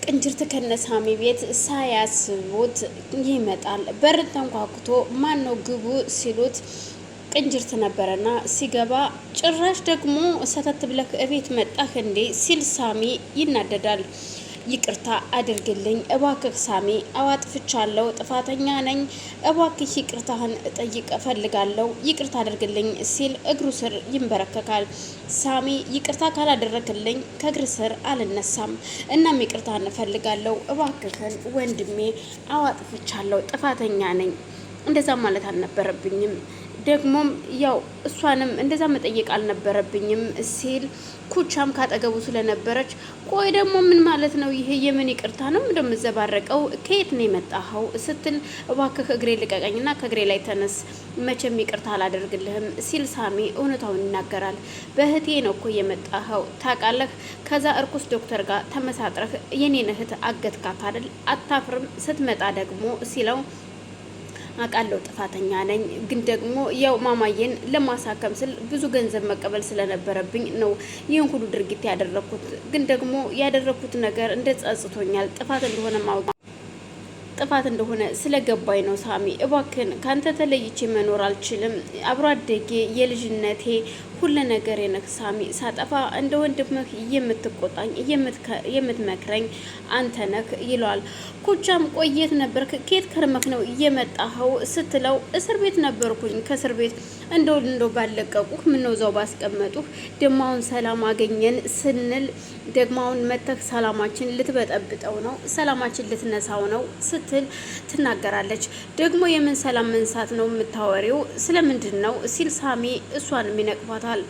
ቅንጅርት ከነሳሚ ቤት ሳያስቡት ይመጣል። በር ተንኳኩቶ ማን ነው ግቡ ሲሉት ቅንጅርት ነበረና ሲገባ ጭራሽ ደግሞ ሰተት ብለህ እቤት መጣህ እንዴ ሲል ሳሚ ይናደዳል። ይቅርታ አድርግልኝ እባክህ ሳሚ፣ አዋጥፍቻለሁ፣ ጥፋተኛ ነኝ፣ እባክህ ይቅርታህን እጠይቅ እፈልጋለሁ፣ ይቅርታ አድርግልኝ ሲል እግሩ ስር ይንበረከካል። ሳሚ ይቅርታ ካላደረክልኝ ከእግር ስር አልነሳም፣ እናም ይቅርታህን እፈልጋለሁ፣ እባክህን ወንድሜ፣ አዋጥፍቻለሁ፣ ጥፋተኛ ነኝ፣ እንደዛ ማለት አልነበረብኝም፣ ደግሞም ያው እሷንም እንደዛ መጠየቅ አልነበረብኝም ሲል ኩቻም ካጠገቡ ስለነበረች ቆይ ደግሞ ምን ማለት ነው ይሄ የምን ይቅርታ ነው እንደምዘባረቀው ከየት ነው የመጣኸው ስትል እባክህ እግሬ ልቀቀኝና ከእግሬ ላይ ተነስ መቼም ይቅርታ አላደርግልህም ሲል ሳሚ እውነታውን ይናገራል። በእህቴ ነው እኮ የመጣኸው ታውቃለህ፣ ከዛ እርኩስ ዶክተር ጋር ተመሳጥረህ የኔን እህት አገትካት አይደል፣ አታፍርም ስትመጣ ደግሞ ሲለው አውቃለሁ ጥፋተኛ ነኝ፣ ግን ደግሞ ያው ማማዬን ለማሳከም ስል ብዙ ገንዘብ መቀበል ስለነበረብኝ ነው ይህን ሁሉ ድርጊት ያደረኩት፣ ግን ደግሞ ያደረኩት ነገር እንደጸጽቶኛል፣ ጥፋት እንደሆነ ስለገባኝ ነው። ሳሚ እባክን ካንተ ተለይቼ መኖር አልችልም፣ አብሮ አደጌ የልጅነቴ ሁሉ ነገር የነህ ሳሚ፣ ሳጠፋ እንደ ወንድምህ የምትቆጣኝ የምትመክረኝ አንተ ነህ ይለዋል። ኩቻም ቆየት ነበርክ ከየት ከርመክ ነው የመጣኸው ስትለው እስር ቤት ነበርኩኝ፣ ከእስር ቤት እንደው ባለቀቁህ ምነው እዛው ባስቀመጡህ፣ ደግሞ አሁን ሰላም አገኘን ስንል ደግሞ አሁን መተህ ሰላማችን ልትበጠብጠው ነው፣ ሰላማችን ልትነሳው ነው ስትል ትናገራለች። ደግሞ የምን ሰላም መንሳት ነው የምታወሪው ስለምንድን ነው ሲል ሳሚ እሷንም ይነቅፋታል።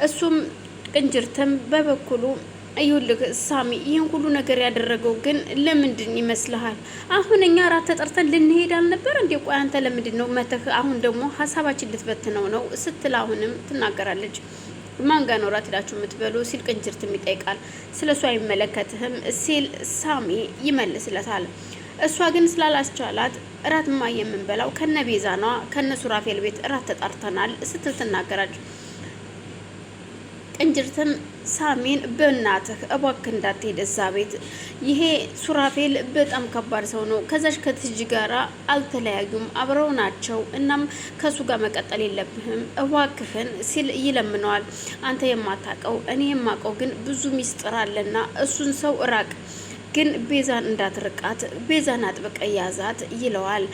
እሱም ቅንጅርትም በበኩሉ ይኸውልህ ሳሚ ይህን ሁሉ ነገር ያደረገው ግን ለምንድን ይመስልሃል? አሁን እኛ ራት ተጠርተን ልንሄድ አልነበር እንዴ? ቆይ አንተ ለምንድን ነው መተህ አሁን ደግሞ ሀሳባችን ልትበትነው ነው ስትል አሁንም ትናገራለች። ማን ጋር ነው ራት ሄዳችሁ የምትበሉ ሲል ቅንጅርትም ይጠይቃል። ስለሱ አይመለከትህም ሲል ሳሚ ይመልስለታል። እሷ ግን ስላላስቻላት እራትማ የምንበላው ከነ ቤዛና ከነ ሱራፌል ቤት እራት ተጣርተናል ስትል ትናገራለች። ቅንጅርትም ሳሚን በእናትህ እባክህ እንዳትሄድ እዛ ቤት፣ ይሄ ሱራፌል በጣም ከባድ ሰው ነው፣ ከዛች ከትጅ ጋራ አልተለያዩም አብረው ናቸው፣ እናም ከሱ ጋር መቀጠል የለብህም እባክህን ሲል ይለምነዋል። አንተ የማታውቀው እኔ የማውቀው ግን ብዙ ሚስጥር አለና እሱን ሰው እራቅ፣ ግን ቤዛን እንዳትርቃት፣ ቤዛን አጥብቀ ያዛት ይለዋል።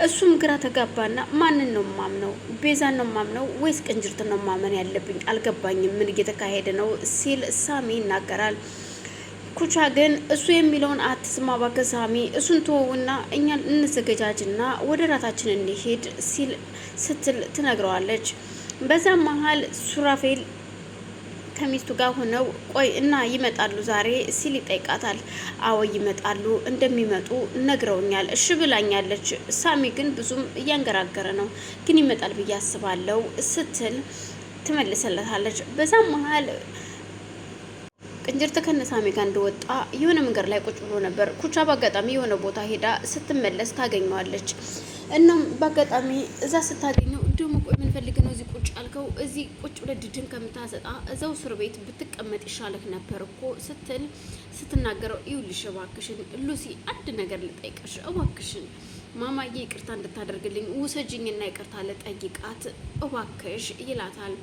እሱም ግራ ተጋባና ማንን ነው ማምነው? ቤዛን ነው ማምነው ወይስ ቅንጅርት ነው ማመን ያለብኝ? አልገባኝም፣ ምን እየተካሄደ ነው ሲል ሳሚ ይናገራል። ኩቻ ግን እሱ የሚለውን አትስማ እባክህ ሳሚ፣ እሱን ተወውና እኛ እንዘገጃጅና ወደ ራታችን እንሄድ ስትል ትነግረዋለች። በዛም መሀል ሱራፌል ከሚስቱ ጋር ሆነው ቆይ እና ይመጣሉ ዛሬ ሲል ይጠይቃታል። አዎ ይመጣሉ፣ እንደሚመጡ ነግረውኛል፣ እሺ ብላኛለች። ሳሚ ግን ብዙም እያንገራገረ ነው፣ ግን ይመጣል ብዬ አስባለሁ ስትል ትመልሰለታለች። በዛም መሀል ቅንጅርት ከነሳሚ ጋር እንደወጣ የሆነ መንገድ ላይ ቁጭ ብሎ ነበር። ኩቻ በአጋጣሚ የሆነ ቦታ ሄዳ ስትመለስ ታገኘዋለች። እናም በአጋጣሚ እዛ ስታገኘው ደግሞ ቆይ ምን ፈልግ ነው እዚህ ቁጭ አልከው? እዚህ ቁጭ ብለህ ድድን ከምታሰጣ እዛው እስር ቤት ብትቀመጥ ይሻልህ ነበር እኮ ስትናገረው፣ ይኸውልሽ እባክሽን ሉሲ አንድ ነገር ልጠይቅሽ እባክሽን ማማዬ ይቅርታ እንድታደርግልኝ ውሰጅኝና ይቅርታ ልጠይቃት እባክሽ ይላታል።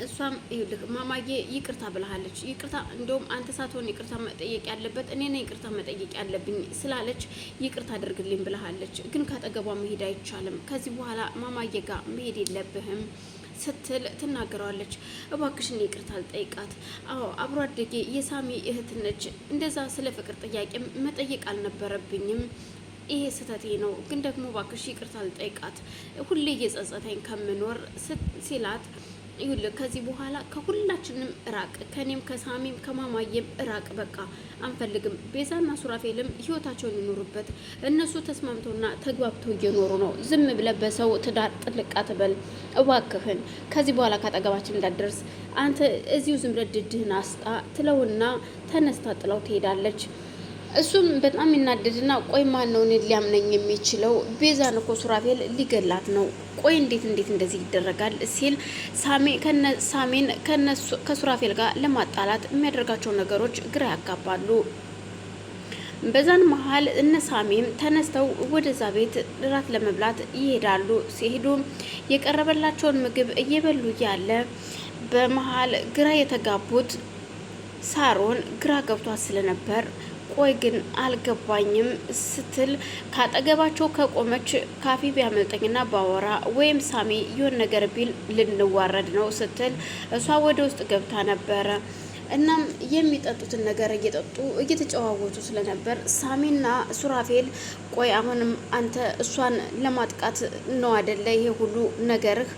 እሷም ይኸውልህ ማማዬ ይቅርታ ብለሃለች፣ ይቅርታ እንደውም አንተ ሳትሆን ይቅርታ መጠየቅ ያለበት እኔ ነኝ ይቅርታ መጠየቅ ያለብኝ ስላለች ይቅርታ አድርግልኝ ብለሃለች፣ ግን ካጠገቧ መሄድ አይቻልም፣ ከዚህ በኋላ ማማዬ ጋር መሄድ የለብህም ስትል ትናገረዋለች። እባክሽን ይቅርታ ልጠይቃት፣ አዎ አብሮ አደጌ የሳሚ እህት ነች፣ እንደዛ ስለ ፍቅር ጥያቄ መጠየቅ አልነበረብኝም፣ ይሄ ስህተቴ ነው፣ ግን ደግሞ እባክሽ ይቅርታ ልጠይቃት ሁሌ እየጸጸተኝ ከምኖር ሲላት፣ ይኸውልህ ከዚህ በኋላ ከሁላችንም እራቅ፣ ከኔም ከሳሚም ከማማዬም እራቅ፣ በቃ አንፈልግም። ቤዛና ሱራፌልም ህይወታቸውን ይኖሩበት፣ እነሱ ተስማምተውና ተግባብተው እየኖሩ ነው። ዝም ብለህ በሰው ትዳር ጥልቅ አትበል እባክህን። ከዚህ በኋላ ካጠገባችን እንዳትደርስ አንተ እዚሁ ዝም ብለህ ድድህን አስጣ ትለውና ተነስታ ጥላው ትሄዳለች። እሱም በጣም ይናደድና ቆይ ማን ነው እኔን ሊያምነኝ የሚችለው? ቤዛን እኮ ሱራፌል ሊገላት ነው። ቆይ እንዴት እንደዚህ ይደረጋል? ሲል ሳሜን ከሱራፌል ጋር ለማጣላት የሚያደርጋቸው ነገሮች ግራ ያጋባሉ። በዛን መሀል እነ ሳሜም ተነስተው ወደዛ ቤት እራት ለመብላት ይሄዳሉ። ሲሄዱ የቀረበላቸውን ምግብ እየበሉ እያለ በመሀል ግራ የተጋቡት ሳሮን ግራ ገብቷት ስለነበር ቆይ ግን አልገባኝም ስትል ካጠገባቸው ከቆመች ካፌ ቢያመልጠኝና ባወራ ወይም ሳሚ የሆነ ነገር ቢል ልንዋረድ ነው ስትል እሷ ወደ ውስጥ ገብታ ነበረ። እናም የሚጠጡትን ነገር እየጠጡ እየተጨዋወቱ ስለነበር ሳሚና ሱራፌል ቆይ አሁንም አንተ እሷን ለማጥቃት ነው አደለ ይሄ ሁሉ ነገርህ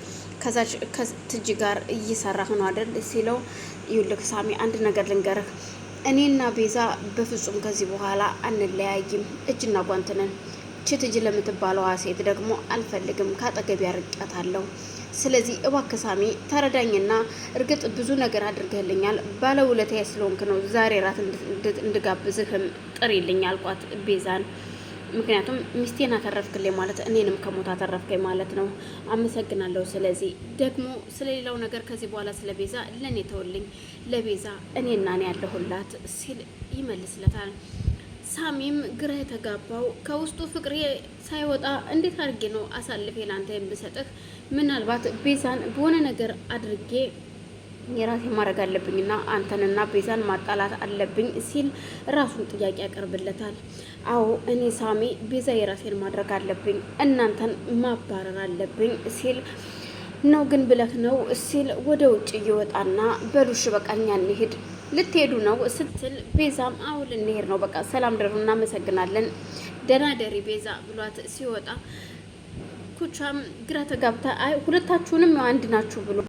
ከዛች ከትጂ ጋር እየሰራህ ነው አደል ሲለው ይኸውልህ ሳሚ አንድ ነገር ልንገርህ እኔና ቤዛ በፍጹም ከዚህ በኋላ አንለያይም እጅና ጓንት ነን ትጂ ለምትባለዋ ሴት ደግሞ አልፈልግም ካጠገብ ያርቃታለሁ ስለዚህ እባክህ ሳሚ ተረዳኝና እርግጥ ብዙ ነገር አድርገህልኛል ባለውለታዬ ስለሆንክ ነው ዛሬ ራት እንድጋብዝህም ጥሪልኝ አልኳት ቤዛን ምክንያቱም ሚስቴን አተረፍክልኝ ማለት እኔንም ከሞት አተረፍከኝ ማለት ነው አመሰግናለሁ ስለዚህ ደግሞ ስለሌላው ነገር ከዚህ በኋላ ስለ ቤዛ ለኔ ተወልኝ ለቤዛ እኔና እኔ ያለሁላት ሲል ይመልስለታል ሳሚም ግራ የተጋባው ከውስጡ ፍቅሬ ሳይወጣ እንዴት አድርጌ ነው አሳልፌ ላንተ የምሰጥህ ምናልባት ቤዛን በሆነ ነገር አድርጌ የራሴ ማድረግ አለብኝና አንተንና ቤዛን ማጣላት አለብኝ ሲል ራሱን ጥያቄ ያቀርብለታል አዎ እኔ ሳሚ ቤዛ የራሴን ማድረግ አለብኝ እናንተን ማባረር አለብኝ ሲል ነው ግን ብለህ ነው ሲል ወደ ውጭ እየወጣና በሉሽ በቃ እኛ እንሂድ ልትሄዱ ነው ስትል ቤዛም አዎ ልንሄድ ነው በቃ ሰላም ደሩ እናመሰግናለን ደህና ደሪ ቤዛ ብሏት ሲወጣ ኩቻም ግራ ተጋብታ አይ ሁለታችሁንም አንድ ናችሁ ብሎ